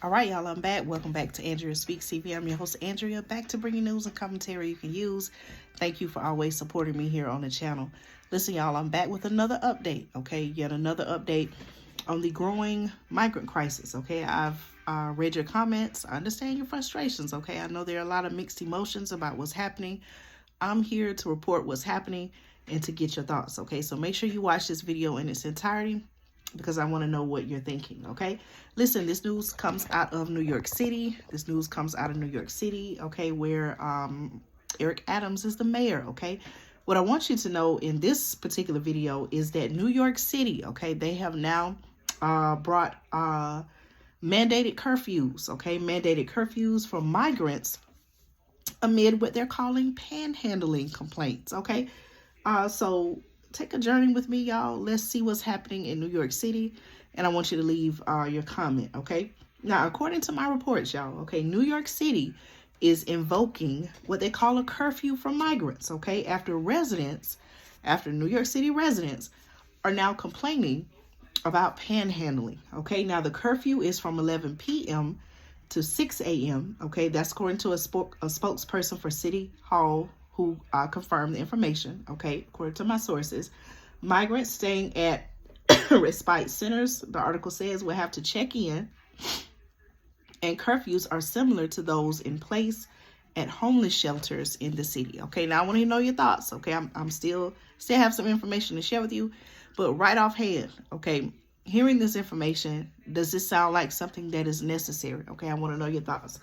All right, y'all, I'm back. Welcome back to Andrea Speaks TV. I'm your host, Andrea, back to bring you news and commentary you can use. Thank you for always supporting me here on the channel. Listen, y'all, I'm back with another update, okay? Yet another update on the growing migrant crisis, okay? I've read your comments. I understand your frustrations, okay? I know there are a lot of mixed emotions about what's happening. I'm here to report what's happening and to get your thoughts, okay? So make sure you watch this video in its entirety, because I want to know what you're thinking, okay? Listen, this news comes out of New York City. Okay, where Eric Adams is the mayor, okay? What I want you to know in this particular video is that New York City, okay, they have now brought mandated curfews, okay? Mandated curfews for migrants amid what they're calling panhandling complaints, okay? So take a journey with me, y'all. Let's see what's happening in New York City. And I want you to leave your comment, okay? Now, according to my reports, y'all, okay, New York City is invoking what they call a curfew for migrants, okay? After New York City residents are now complaining about panhandling, okay? Now, the curfew is from 11 p.m. to 6 a.m., okay? That's according to a spokesperson for City Hall who confirmed the information, okay, according to my sources. Migrants staying at respite centers, the article says, will have to check in, and curfews are similar to those in place at homeless shelters in the city. Okay, now I want to know your thoughts. Okay, I'm still have some information to share with you, but right offhand, okay, hearing this information, does this sound like something that is necessary? Okay, I want to know your thoughts.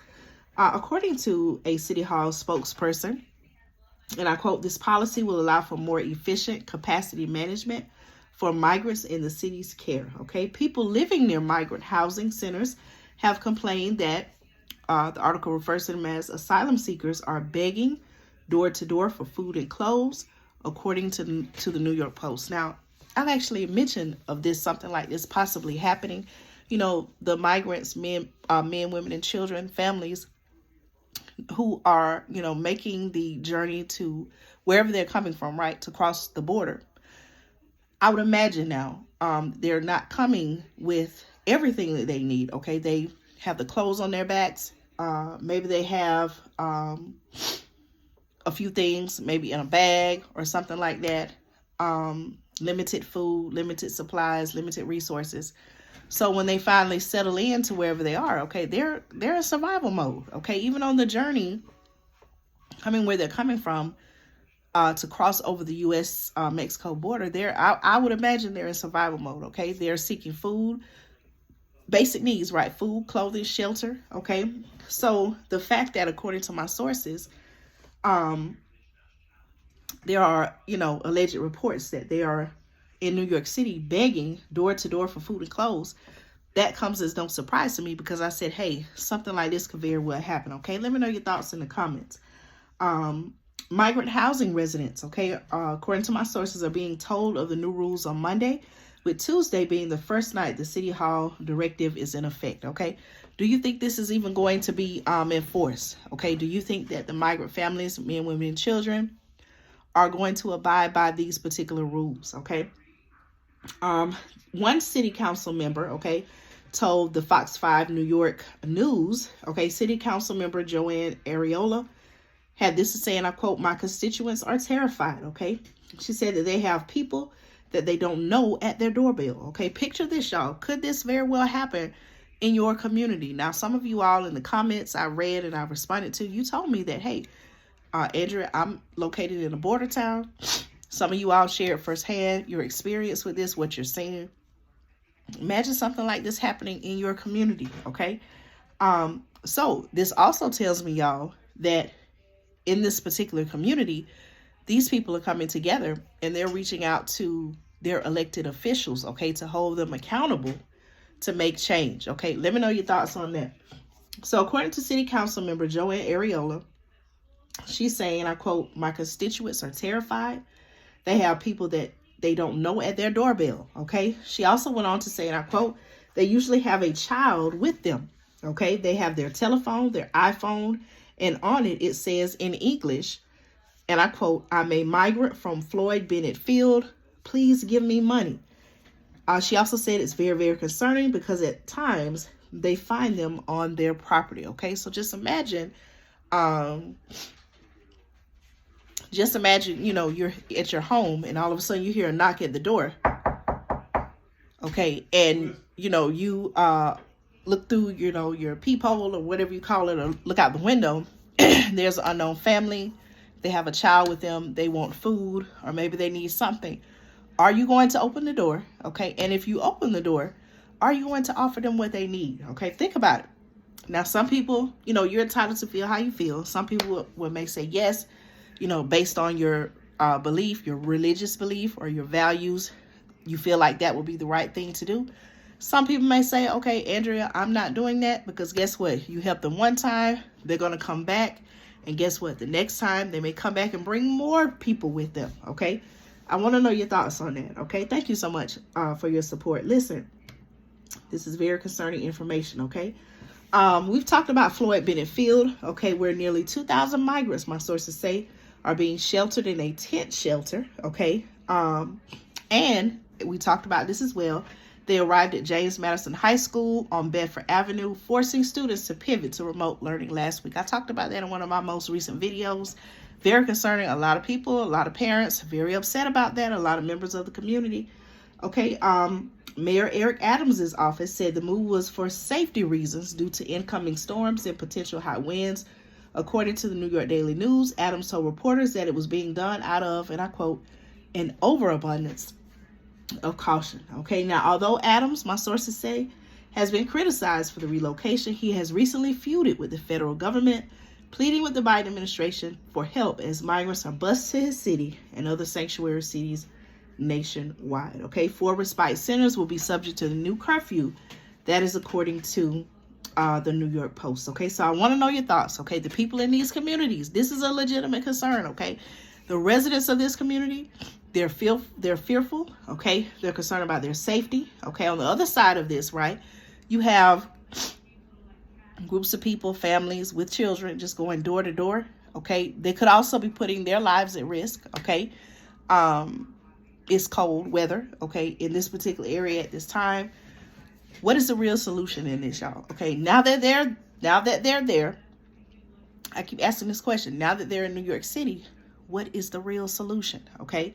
According to a City Hall spokesperson, and I quote, "This policy will allow for more efficient capacity management for migrants in the city's care." Okay, people living near migrant housing centers have complained that the article refers to them as asylum seekers are begging door to door for food and clothes, according to the New York Post. Now, I've actually mentioned of this, something like this possibly happening. You know, the migrants, men, women, and children, families who are, you know, making the journey to wherever they're coming from, right, to cross the border. I would imagine now they're not coming with everything that they need, okay? They have the clothes on their backs. Maybe they have a few things, maybe in a bag or something like that. Limited food, limited supplies, limited resources. So when they finally settle into wherever they are, okay, they're in survival mode, okay? Even on the journey, coming where they're coming from to cross over the U.S.-Mexico border, I would imagine they're in survival mode, okay? They're seeking food, basic needs, right? Food, clothing, shelter, okay? So the fact that, according to my sources, there are, you know, alleged reports that they are in New York City begging door to door for food and clothes, that comes as no surprise to me, because I said, hey, something like this could very well happen, okay? Let me know your thoughts in the comments. Migrant housing residents, okay, according to my sources, are being told of the new rules on Monday, with Tuesday being the first night the City Hall directive is in effect, okay? Do you think this is even going to be enforced, okay? Do you think that the migrant families, men, women, and children, are going to abide by these particular rules, okay? One city council member, okay, told the Fox 5 New York News, okay, city council member Joanne Areola had this to say, and I quote, "My constituents are terrified," okay? She said that they have people that they don't know at their doorbell, okay? Picture this, y'all. Could this very well happen in your community? Now, some of you all in the comments I read and I responded to, you told me that, hey, Andrea, I'm located in a border town. Some of you all shared firsthand your experience with this, what you're seeing. Imagine something like this happening in your community, okay? So this also tells me, y'all, that in this particular community, these people are coming together and they're reaching out to their elected officials, okay, to hold them accountable to make change, okay? Let me know your thoughts on that. So according to City Council member Joanne Areola, she's saying, I quote, "My constituents are terrified. They have people that they don't know at their doorbell," okay? She also went on to say, and I quote, "They usually have a child with them," okay? They have their telephone, their iPhone, and on it says in English, and I quote, "I'm a migrant from Floyd Bennett Field. Please give me money." She also said it's very, very concerning because at times they find them on their property. Okay, so just imagine, you know, you're at your home and all of a sudden you hear a knock at the door. Okay, and you know, you look through, you know, your peephole or whatever you call it, or look out the window. There's an unknown family. They have a child with them. They want food, or maybe they need something. Are you going to open the door? Okay, and if you open the door, are you going to offer them what they need? Okay, think about it. Now, some people, you know, you're entitled to feel how you feel. Some people may say yes, you know, based on your belief, your religious belief, or your values. You feel like that would be the right thing to do. Some people may say, okay, Andrea, I'm not doing that, because guess what? You helped them one time, they're going to come back. And guess what? The next time they may come back and bring more people with them. Okay. I want to know your thoughts on that. Okay. Thank you so much for your support. Listen, this is very concerning information. Okay. We've talked about Floyd Bennett Field. Okay. Where nearly 2,000 migrants, my sources say, are being sheltered in a tent shelter. Okay. And we talked about this as well. They arrived at James Madison High School on Bedford Avenue, forcing students to pivot to remote learning last week. I talked about that in one of my most recent videos. Very concerning. A lot of people, a lot of parents, very upset about that. A lot of members of the community. Okay. Mayor Eric Adams' office said the move was for safety reasons due to incoming storms and potential high winds. According to the New York Daily News, Adams told reporters that it was being done out of, and I quote, an overabundance of caution. Okay, now, although Adams, my sources say, has been criticized for the relocation, he has recently feuded with the federal government, pleading with the Biden administration for help as migrants are bused to his city and other sanctuary cities nationwide. Okay, 4 respite centers will be subject to the new curfew. That is according to the New York Post. Okay, so I want to know your thoughts. Okay, the people in these communities, this is a legitimate concern. Okay, the residents of this community, they're fearful. Okay, they're concerned about their safety. Okay, on the other side of this, right, you have groups of people, families with children, just going door to door. Okay, they could also be putting their lives at risk. Okay, it's cold weather. Okay, in this particular area at this time. What is the real solution in this, y'all? Okay, now that they're there, I keep asking this question. Now that they're in New York City, what is the real solution? Okay,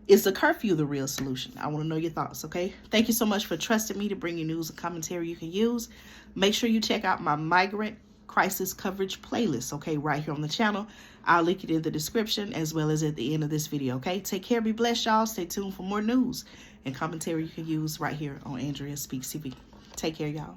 is the curfew the real solution? I want to know your thoughts. Okay, thank you so much for trusting me to bring you news and commentary you can use. Make sure you check out my migrant crisis coverage playlist. Okay, right here on the channel. I'll link it in the description as well as at the end of this video. Okay, take care, be blessed, y'all. Stay tuned for more news and commentary you can use right here on Andrea Speaks TV. Take care, y'all.